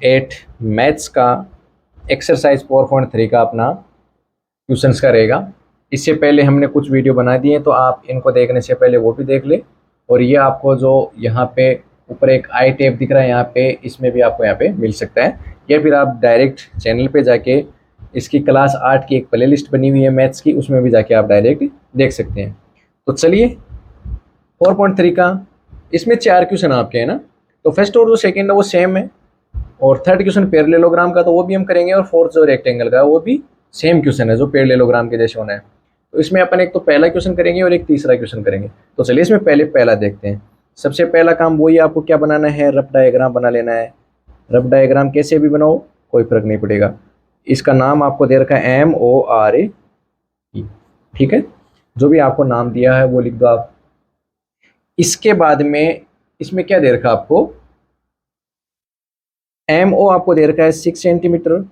8 maths का exercise 4.3 का अपना क्वेश्चंस का रहेगा। इससे पहले हमने कुछ वीडियो बना दिए हैं, तो आप इनको देखने से पहले वो भी देख ले। और ये आपको जो यहाँ पे ऊपर एक आई टैब दिख रहा है, यहाँ पे इसमें भी आपको यहाँ पे मिल सकता है, या फिर आप डायरेक्ट चैनल पे जाके इसकी क्लास 8 की एक प्ले लिस्ट बनी हुई है मैथ्स की, उसमें भी जाके आप डायरेक्ट देख सकते हैं। तो चलिए 4.3 का इसमें 4 क्वेश्चन आपके हैं ना, तो फर्स्ट और जो सेकेंड है वो सेम है, और थर्ड क्वेश्चन पैरेललोग्राम का तो वो भी हम करेंगे, और फोर्थ जो रेक्टेंगल का वो भी सेम क्वेश्चन है जो पैरेललोग्राम के जैसे होना है। तो इसमें अपन एक तो पहला क्वेश्चन करेंगे और एक तीसरा क्वेश्चन करेंगे। तो चलिए इसमें पहले पहला देखते हैं। सबसे पहला काम वही आपको क्या बनाना है, रफ डायग्राम बना लेना है। रफ डायग्राम कैसे भी बनाओ कोई फर्क नहीं पड़ेगा। इसका नाम आपको दे रखा है MORE, ठीक है, जो भी आपको नाम दिया है वो लिख दो आप। इसके बाद में इसमें क्या दे रखा आपको, MO आपको दे रखा है 6 सेंटीमीटर,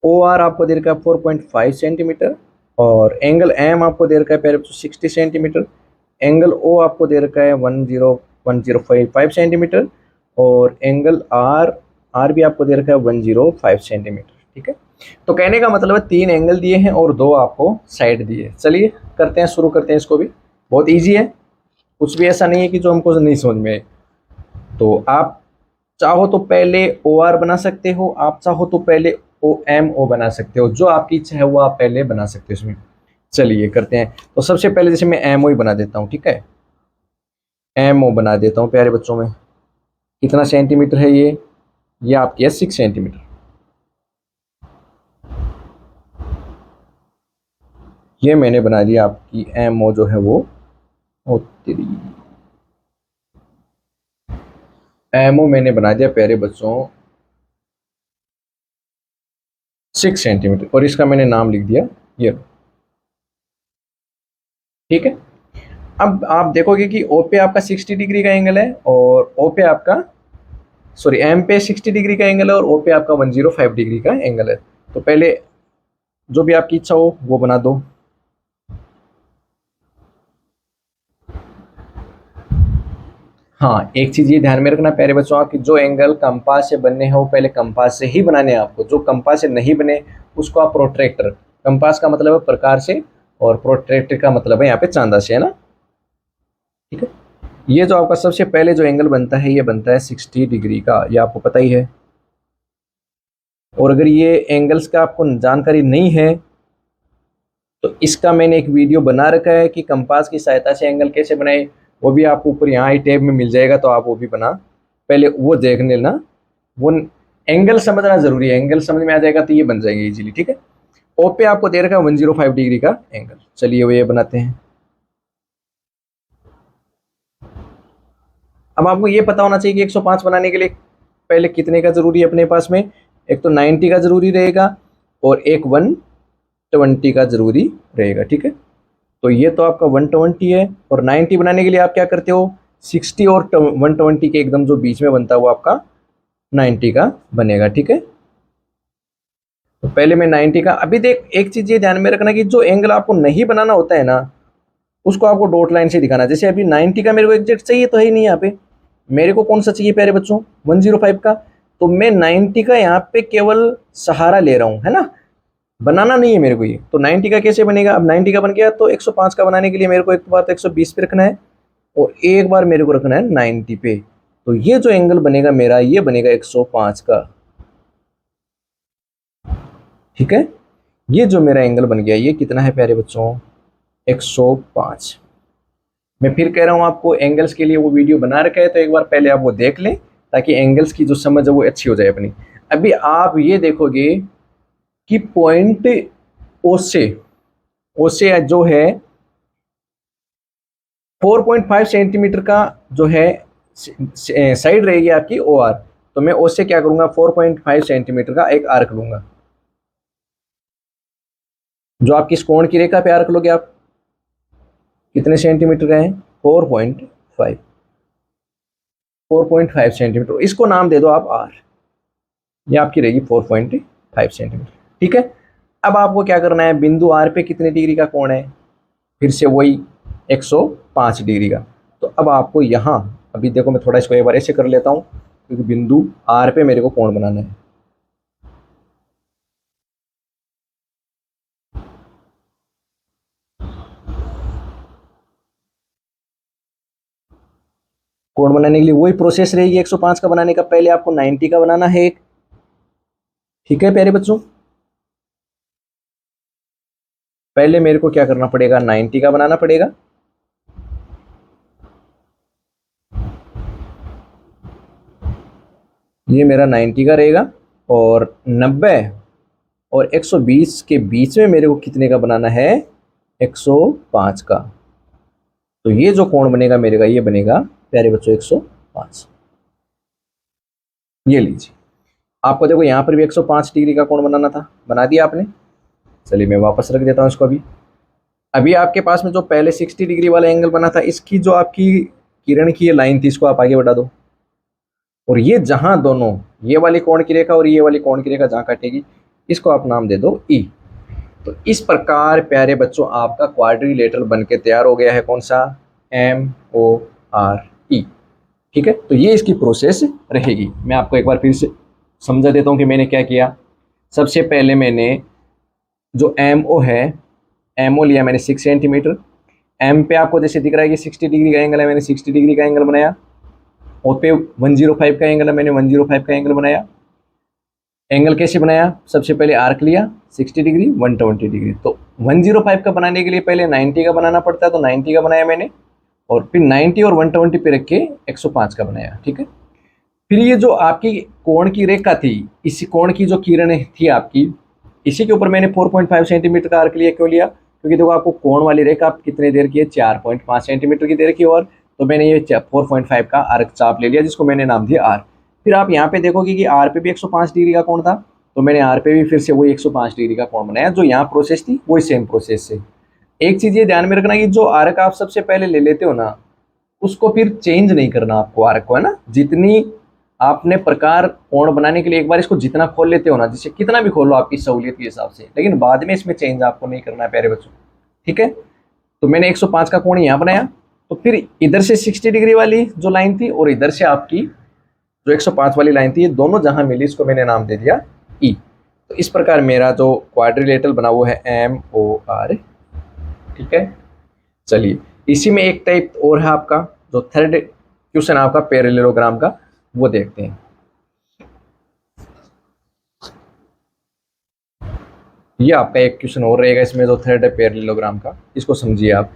OR आपको दे रखा है 4.5 सेंटीमीटर, और एंगल M आपको दे रखा है पहले 60 सेंटीमीटर, एंगल O आपको दे रखा है 1055 सेंटीमीटर, और एंगल R भी आपको दे रखा है 105 सेंटीमीटर, ठीक है। तो कहने का मतलब है 3 एंगल दिए हैं और 2 आपको साइड दिए। चलिए करते हैं, शुरू करते हैं इसको भी। बहुत ईजी है, कुछ भी ऐसा नहीं है कि जो हमको नहीं समझ में आए। तो आप चाहो तो पहले OR बना सकते हो, आप चाहो तो पहले MO बना सकते हो, जो आपकी इच्छा है वो आप पहले बना सकते हो इसमें। चलिए करते हैं। तो सबसे पहले जैसे मैं MO ही बना देता हूँ, ठीक है, MO बना देता हूँ प्यारे बच्चों में। कितना सेंटीमीटर है ये आपकी है 6 सेंटीमीटर। ये मैंने बना दिया आपकी MO जो है वो, ओ तेरी, MO मैंने बना दिया प्यारे बच्चों 6 सेंटीमीटर, और इसका मैंने नाम लिख दिया ये, ठीक है। अब आप देखोगे कि O पे आपका 60 डिग्री का एंगल है, और O पे आपका, सॉरी, M पे 60 डिग्री का एंगल है, और O पे आपका 105 डिग्री का एंगल है। तो पहले जो भी आपकी इच्छा हो वो बना दो। हाँ, एक चीज़ ये ध्यान में रखना प्यारे बच्चों आप, कि जो एंगल कंपास से बनने हैं वो पहले कंपास से ही बनाने हैं आपको। जो कंपास से नहीं बने उसको आप प्रोट्रैक्टर, कंपास का मतलब है प्रकार से, और प्रोट्रैक्टर का मतलब है यहाँ पे चांदा से, है ना, ठीक है। ये जो आपका सबसे पहले जो एंगल बनता है ये बनता है 60 डिग्री का, ये आपको पता ही है। और अगर ये एंगल्स का आपको जानकारी नहीं है तो इसका मैंने एक वीडियो बना रखा है कि कंपास की सहायता से एंगल कैसे बनाए, वो भी आपको ऊपर यहाँ आई टैब में मिल जाएगा, तो आप वो भी बना, पहले वो देख लेना। वो एंगल समझना जरूरी है, एंगल समझ में आ जाएगा तो ये बन जाएंगे इजीली, ठीक है। ओ पे आपको दे रखा है 105 डिग्री का एंगल। चलिए वो ये बनाते हैं। अब आपको ये पता होना चाहिए कि 105 बनाने के लिए पहले कितने का जरूरी है अपने पास में। एक तो 90 का जरूरी रहेगा, और एक 120 का जरूरी रहेगा, ठीक है। तो ये तो आपका 120 है, और 90 बनाने के लिए आप क्या करते हो, 60 और 120 के एकदम जो बीच में बनता है वो आपका 90 का बनेगा, ठीक है। तो पहले मैं 90 का, अभी देख एक चीज ये ध्यान में रखना कि जो एंगल आपको नहीं बनाना होता है ना उसको आपको डॉट लाइन से दिखाना। जैसे अभी 90 का मेरे को एग्जैक्ट चाहिए तो है ही नहीं, यहाँ पे मेरे को कौन सा चाहिए प्यारे बच्चों, 105 का। तो मैं 90 का यहाँ पे केवल सहारा ले रहा हूँ, है ना, बनाना नहीं है मेरे को ये। तो 90 का कैसे बनेगा, अब 90 का बन गया तो 105 का बनाने के लिए मेरे को एक बार तो 120 पे रखना है, और एक बार मेरे को रखना है 90 पे। तो ये जो एंगल बनेगा मेरा ये बनेगा 105 का, ठीक है। ये जो मेरा एंगल बन गया ये कितना है प्यारे बच्चों, 105। मैं फिर कह रहा हूँ आपको, एंगल्स के लिए वो वीडियो बना रखा है, तो एक बार पहले आप वो देख लें ताकि एंगल्स की जो समझ है वो अच्छी हो जाए अपनी। अभी आप ये देखोगे कि पॉइंट ओ से जो है 4.5 सेंटीमीटर का जो है साइड रहेगी आपकी OR। तो मैं ओ से क्या करूंगा, 4.5 सेंटीमीटर का एक आर्क लूंगा। जो आपकी इस कोण की रेखा पे आर्क लोगे आप, कितने सेंटीमीटर का है, 4.5, 4.5 सेंटीमीटर। इसको नाम दे दो आप R, ये आपकी रहेगी 4.5 सेंटीमीटर, ठीक है। अब आपको क्या करना है, बिंदु R पे कितने डिग्री का कोण है, फिर से वही 105 डिग्री का। तो अब आपको यहाँ, अभी देखो मैं थोड़ा इसको एक बार ऐसे कर लेता हूँ, क्योंकि बिंदु आर पे मेरे को कोण बनाना है। कोण बनाने के लिए वही प्रोसेस रहेगी 105 का बनाने का। पहले आपको 90 का बनाना है एक, ठीक है प्यारे बच्चों। पहले मेरे को क्या करना पड़ेगा, 90 का बनाना पड़ेगा। ये मेरा 90 का रहेगा और 90 और 120 के बीच में मेरे को कितने का बनाना है, 105 का। तो ये जो कोण बनेगा मेरे का, ये बनेगा प्यारे बच्चों 105। ये लीजिए, आपको देखो यहाँ पर भी 105 डिग्री का कोण बनाना था, बना दिया आपने। चलिए मैं वापस रख देता हूँ इसको। अभी आपके पास में जो पहले 60 डिग्री वाला एंगल बना था, इसकी जो आपकी किरण की ये लाइन थी, इसको आप आगे बढ़ा दो। और ये जहां दोनों, ये वाली कोण की रेखा और ये वाली कोण की रेखा जहां काटेगी, इसको आप नाम दे दो ई। तो इस प्रकार प्यारे बच्चों आपका क्वाड्रिलेटरल बन के तैयार हो गया है। कौन सा, MORE। ठीक है, तो ये इसकी प्रोसेस रहेगी। मैं आपको एक बार फिर से समझा देता हूँ कि मैंने क्या किया। सबसे पहले मैंने जो MO है, MO लिया मैंने 6 सेंटीमीटर। M पे आपको जैसे दिख रहा है कि 60 डिग्री का एंगल है, मैंने 60 डिग्री का एंगल बनाया। O पे 105 का एंगल है, मैंने 105 का एंगल बनाया। एंगल कैसे बनाया, सबसे पहले आर्क लिया 60 डिग्री 120 डिग्री। तो 105 का बनाने के लिए पहले 90 का बनाना पड़ता है, तो 90 का बनाया मैंने, और फिर 90 और 120 पे रख के 105 का बनाया। ठीक है, फिर ये जो आपकी कोण की रेखा थी, इसी कोण की जो किरणें थी आपकी, इसी के ऊपर मैंने 4.5 सेंटीमीटर का आर्क लिया। क्यों लिया, क्योंकि देखो आपको कोण वाली रेखा कितने देर की है, 4.5 सेंटीमीटर की देर की, और तो मैंने ये 4.5 का आर्क चाप ले लिया, जिसको मैंने नाम दिया आर। फिर आप यहाँ पे देखोगे कि आर पे भी 105 डिग्री का कोण था, तो मैंने आर पे भी फिर से वही 105 डिग्री का कोण बनाया। जो यहाँ प्रोसेस थी वही सेम प्रोसेस से। एक चीज ये ध्यान में रखना कि जो आर्क आप सबसे पहले ले लेते हो ना, उसको फिर चेंज नहीं करना आपको आर्क को, है ना। जितनी आपने प्रकार कोण बनाने के लिए एक बार इसको जितना खोल लेते हो ना, जिसे कितना भी खोलो आपकी सहूलियत के हिसाब से, लेकिन बाद में इसमें चेंज आपको नहीं करना है प्यारे बच्चों। ठीक है, तो मैंने 105 का कोण यहाँ बनाया, तो फिर इधर से 60 डिग्री वाली जो लाइन थी और इधर से आपकी जो 105 वाली लाइन थी, ये दोनों जहां मिली, इसको मैंने नाम दे दिया ई। तो इस प्रकार मेरा जो क्वाड्रिलेटरल बना वो है MOR। ठीक है, चलिए इसी में एक टाइप और है आपका, जो थर्ड क्वेश्चन आपका पैरेललोग्राम का, वो देखते हैं। ये आपका एक क्वेश्चन और रहेगा इसमें, जो थर्ड है पैरेललोग्राम का, इसको समझिए आप।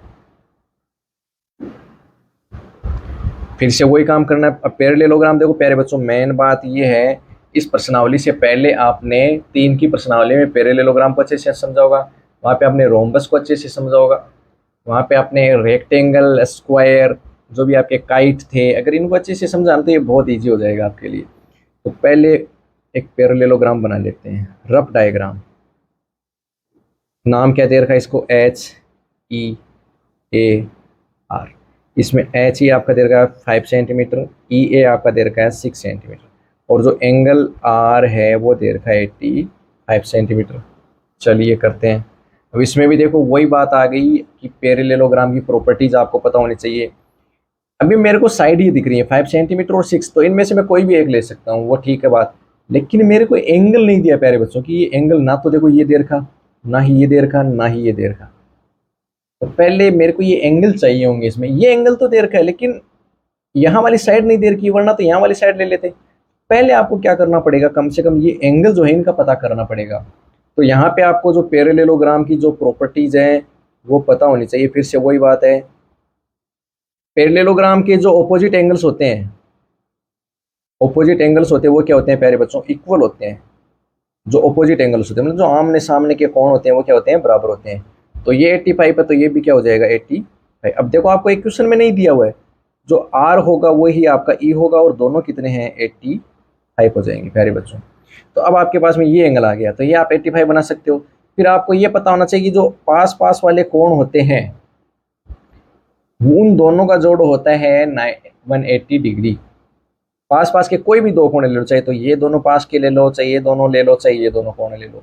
फिर से वही काम करना है। अब पैरेललोग्राम देखो प्यारे बच्चों, मेन बात ये है, इस प्रश्नावली से पहले आपने 3 की प्रश्नावली में पैरेललोग्राम को अच्छे से समझा होगा, वहाँ पे आपने रोम्बस को अच्छे से समझा होगा, वहाँ पे आपने रेक्टेंगल, स्क्वायर, जो भी आपके काइट थे, अगर इनको अच्छे से समझा तो ये बहुत ईजी हो जाएगा आपके लिए। तो पहले एक पैरेललोग्राम बना लेते हैं, रफ डायग्राम। नाम क्या दे रखा है इसको, HEAR। इसमें एच ई आपका दे रखा है 5 सेंटीमीटर, ई ए आपका दे रखा है 6 सेंटीमीटर, और जो एंगल आर है वो दे रखा है 85 सेंटीमीटर। चलिए करते हैं। अब इसमें भी देखो वही बात आ गई कि पैरेललोग्राम की प्रॉपर्टीज आपको पता होनी चाहिए। अभी मेरे को साइड ही दिख रही है 5 सेंटीमीटर और 6, तो इनमें से मैं कोई भी एक ले सकता हूँ, वो ठीक है बात। लेकिन मेरे को एंगल नहीं दिया प्यारे बच्चों कि ये एंगल, ना तो देखो ये दे रखा, ना ही ये दे रखा, ना ही ये दे रखा। तो पहले मेरे को ये एंगल चाहिए होंगे इसमें। ये एंगल तो दे रखा है, लेकिन यहाँ वाली साइड नहीं दे रखी, वरना तो यहाँ वाली साइड ले लेते। पहले आपको क्या करना पड़ेगा, कम से कम ये एंगल जो है इनका पता करना पड़ेगा। तो यहाँ पे आपको जो पैरेललोग्राम की जो प्रॉपर्टीज हैं वो पता होनी चाहिए। फिर से वही बात है, पैरेललोग्राम के जो ऑपोजिट एंगल्स होते हैं, ऑपोजिट एंगल्स होते हैं वो क्या होते हैं प्यारे बच्चों, इक्वल होते हैं। जो ऑपोजिट एंगल्स होते हैं, मतलब जो आमने सामने के कोण होते हैं, वो क्या होते हैं, बराबर होते हैं। तो ये 85 है, तो ये भी क्या हो जाएगा 85। अब देखो आपको एक क्वेश्चन में नहीं दिया हुआ है, जो आर होगा वही आपका ई होगा, और दोनों कितने हैं 85 हो जाएंगे प्यारे बच्चों। तो अब आपके पास में ये एंगल आ गया, तो ये आप 85 बना सकते हो। फिर आपको ये पता होना चाहिए कि जो पास पास वाले कोण होते हैं उन दोनों का जोड़ होता है 180 डिग्री। पास पास के कोई भी दो कोण ले लो, चाहे तो ये दोनों पास के ले लो, चाहे ये दोनों ले लो, चाहे ये दोनों कोण ले लो,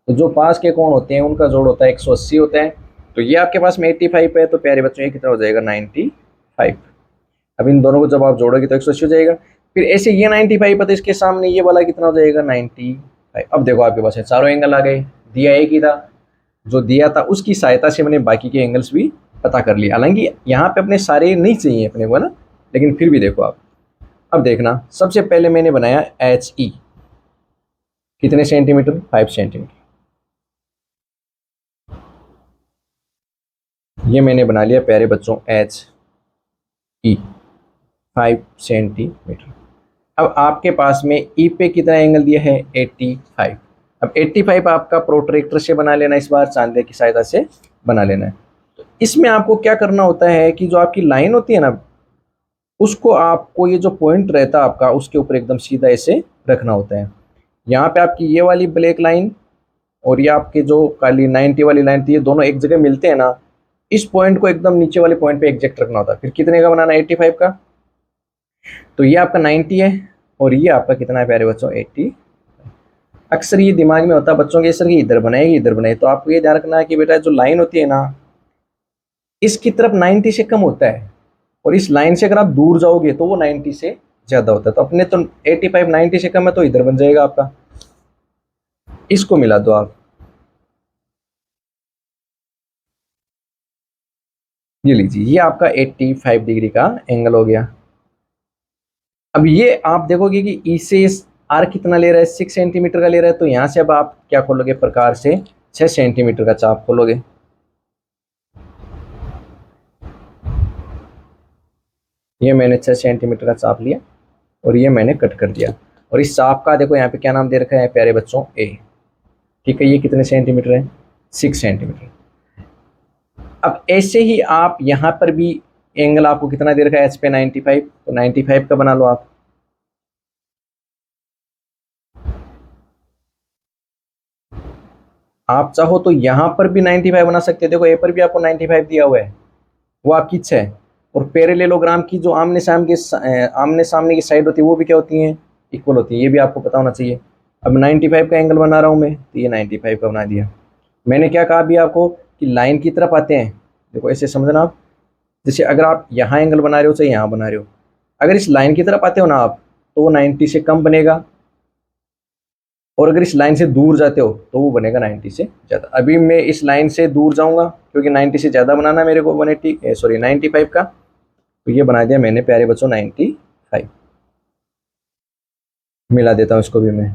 तो जो पास के कोण होते हैं उनका जोड़ होता है 180 होता है। तो ये आपके पास में 85 है, तो प्यारे बच्चों ये कितना हो जाएगा 95। अब इन दोनों को जब आप जोड़ोगे तो 180 हो जाएगा। फिर ऐसे ये 95 है तो इसके सामने ये वाला कितना हो जाएगा 95। अब देखो आपके पास है चारों एंगल आ गए, दिया एक ही था, जो दिया था उसकी सहायता से मैंने बाकी के एंगल्स भी पता कर लिया। हालांकि यहाँ पे अपने सारे नहीं चाहिए अपने को ना, लेकिन फिर भी देखो आप, अब देखना सबसे पहले मैंने बनाया एच ई, कितने सेंटीमीटर, 5 सेंटीमीटर। ये मैंने बना लिया प्यारे बच्चों एच ई, 5 सेंटीमीटर। अब आपके पास में ई पे कितना एंगल दिया है 85। अब 85 आपका प्रोट्रैक्टर से बना लेना, इस बार चांदे की सहायता से बना लेना है। तो इसमें आपको क्या करना होता है कि जो आपकी लाइन होती है ना, उसको आपको ये जो पॉइंट रहता है आपका उसके ऊपर एकदम सीधा ऐसे रखना होता है। यहाँ पे आपकी ये वाली ब्लैक लाइन और ये आपके जो काली 90 वाली लाइन थी, ये दोनों एक जगह मिलते हैं ना, इस पॉइंट को एकदम नीचे वाले पॉइंट पे एग्जैक्ट रखना होता है। फिर कितने का बनाना है 85 का, तो ये आपका 90 है और ये आपका कितना है प्यारे बच्चों 80। अक्सर ये दिमाग में होता है बच्चों के, सर की इधर बनाएगी इधर बनाए, तो आपको ये ध्यान रखना है कि बेटा जो लाइन होती है ना, इसकी तरफ 90 से कम होता है, और इस लाइन से अगर आप दूर जाओगे तो वो 90 से ज़्यादा होता है। तो अपने तो 85 90 से कम है तो इधर बन जाएगा आपका, इसको मिला दो आप, ये लीजिए, ये आपका 85 डिग्री का एंगल हो गया। अब ये आप देखोगे कि ई से आर कितना ले रहा है 6 सेंटीमीटर का ले रहा है, तो यहाँ से अब आप क्या खोलोगे प्रकार से 6 सेंटीमीटर का चाप खोलोगे। ये मैंने 6 सेंटीमीटर का चाप लिया और ये मैंने कट कर दिया, और इस चाप का देखो यहाँ पे क्या नाम दे रखा है प्यारे बच्चों ए। ठीक है, ये कितने सेंटीमीटर है 6 सेंटीमीटर। अब ऐसे ही आप यहाँ पर भी एंगल आपको कितना दे रखा है एच पे 95, तो 95 का बना लो आप। आप चाहो तो यहाँ पर भी 95 बना सकते हैं, देखो ए पर भी आपको 95 दिया हुआ है, वो आपकी इच्छा है। और पैरेलेलोग्राम की जो आमने सामने की साइड होती है वो भी क्या होती हैं, इक्वल होती है, ये भी आपको पता होना चाहिए। अब 95 का एंगल बना रहा हूँ मैं, तो ये 95 का बना दिया। मैंने क्या कहा अभी आपको कि लाइन की तरफ आते हैं, देखो ऐसे समझना आप, जैसे अगर आप यहाँ एंगल बना रहे हो चाहे यहाँ बना रहे हो, अगर इस लाइन की तरफ आते हो ना आप, तो वो 90 से कम बनेगा, और अगर इस लाइन से दूर जाते हो तो वो बनेगा 90 से ज़्यादा। अभी मैं इस लाइन से दूर जाऊंगा क्योंकि 90 से ज़्यादा बनाना मेरे को 95 का, तो ये बना दिया मैंने प्यारे बच्चों 95। मिला देता हूँ इसको भी मैं,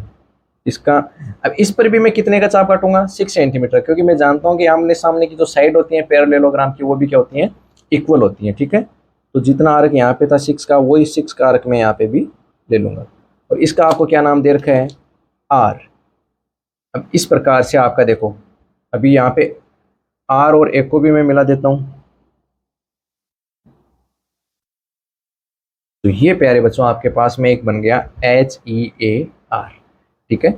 इसका अब इस पर भी मैं कितने का चाप काटूंगा 6 सेंटीमीटर, क्योंकि मैं जानता हूँ कि आमने सामने की जो साइड होती है पैरेललोग्राम की वो भी क्या होती हैं, इक्वल होती हैं। ठीक है, तो जितना आर्क यहाँ पे था 6 का, वही 6 का आर्क मैं यहाँ पे भी ले लूँगा, और इसका आपको क्या नाम दे रखा है आर। अब इस प्रकार से आपका देखो, अभी यहाँ पे आर और ए को भी मैं मिला देता हूँ, तो ये प्यारे बच्चों आपके पास में एक बन गया HEAR। ठीक है,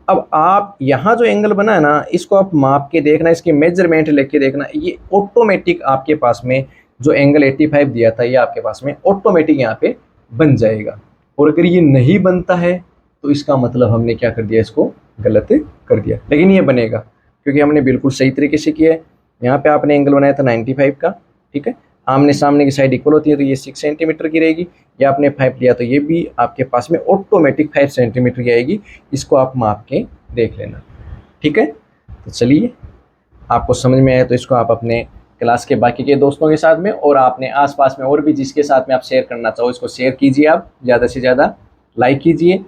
अब आप यहाँ जो एंगल बना है ना, इसको आप माप के देखना, इसके मेजरमेंट लेके देखना, ये ऑटोमेटिक आपके पास में जो एंगल 85 दिया था ये आपके पास में ऑटोमेटिक यहाँ पे बन जाएगा। और अगर ये नहीं बनता है तो इसका मतलब हमने क्या कर दिया, इसको गलत कर दिया, लेकिन ये बनेगा क्योंकि हमने बिल्कुल सही तरीके से किया है। यहाँ पे आपने एंगल बनाया था 95 का, ठीक है, आमने सामने की साइड इक्वल होती है तो ये 6 सेंटीमीटर की रहेगी, या आपने 5 लिया तो ये भी आपके पास में ऑटोमेटिक 5 सेंटीमीटर की आएगी। इसको आप माप के देख लेना। ठीक है, तो चलिए, आपको समझ में आया तो इसको आप अपने क्लास के बाकी के दोस्तों के साथ में, और आपने आसपास में और भी जिसके साथ में आप शेयर करना चाहो इसको शेयर कीजिए, आप ज़्यादा से ज़्यादा लाइक कीजिए।